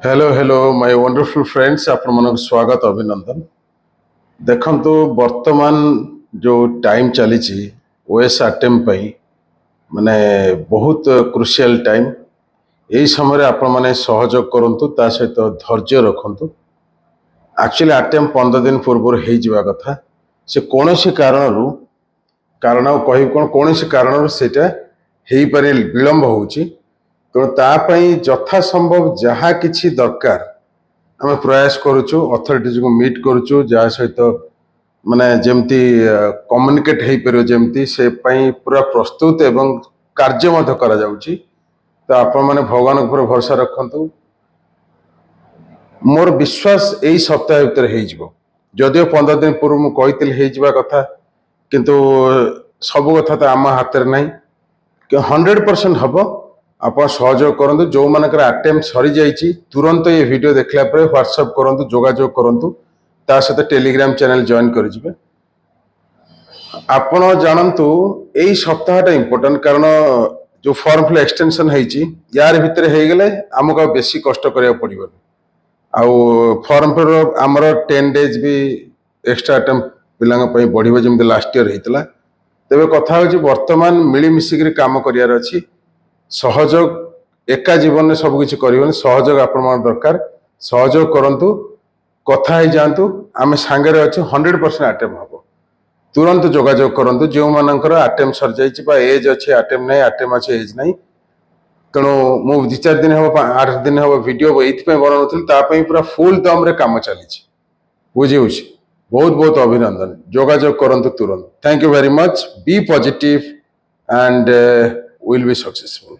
Hello hello my wonderful friends आपण मन स्वागत अभिनंदन देखंतु वर्तमान जो टाइम चली ओएस अटेम्प्ट पई माने बहुत क्रुशियल टाइम यही समय आपण माने सहयोग करंतु ता सहित धैर्य रखंतु एक्चुअली अटेम्प्ट 15 दिन पूर्व हो जावा कथा से कोनोसी कारणरू कारण कहि कोनोसी कारणरू सेटा हेई पारे विलंब होउची तेणु तापाई यथा संभव जहाँ किछि दरकार आम प्रयास करुचु अथॉरिटीज को मीट करुचु जहाँ सहित माने जेमती कम्युनिकेट हो पार जमती से पाई पूरा प्रस्तुत एवं कार्य मध्य करा जाउची तो आपण माने भगवान ऊपर भरोसा रखंतु मोर विश्वास यही सप्ताह भीतर हो जदियो 15 दिन पूर्व मु कही कथा किंतु सब कथा तो आम हाथ में नहीं कि 100% हम आप सहयोग करूँ जो मानकर अटेम्प्ट सरी जाइए तुरंत ये वीडियो देखला पर व्हाट्सएप करूँ जोगाजोग करूँ ता सहित टेलीग्राम चैनल जॉइन करेंगे आपण जानतु यही सप्ताहटा इम्पोर्टाट कारण जो फॉर्म फिल एक्सटेंशन यार भितर हो गले आमको बेसी कष्ट करा पड़ो आउ फॉर्म फिल आमर 10 डेज भी एक्स्ट्रा अटेम्प्ट पिला बढ़ो जमी लास्ट ईयर होता तेरे कथा हूँ बर्तमान मिलमिशिक काम करार अच्छी सहयोग एका जीवन में सबकि कर सहयोग आपण दरकार सहयोग करूँ कथा ही जातु आम सांगे अच्छे 100% अटेम्प्ट हम तुरंत जोगाजोग करूँ जो मानकर अटेम्प्ट सर जाइए एज अच्छे अटेम्प्ट नहीं अटेम्प्ट अच्छे एज नहीं तेणु मु 2-4 दिन हम 8 दिन हम वीडियो ये बनाऊली पूरा फुल दम रे काम चली बुझी बहुत बहुत अभिनंदन जोगाजोग करूँ तुरंत thank you very much be positive and will be successful.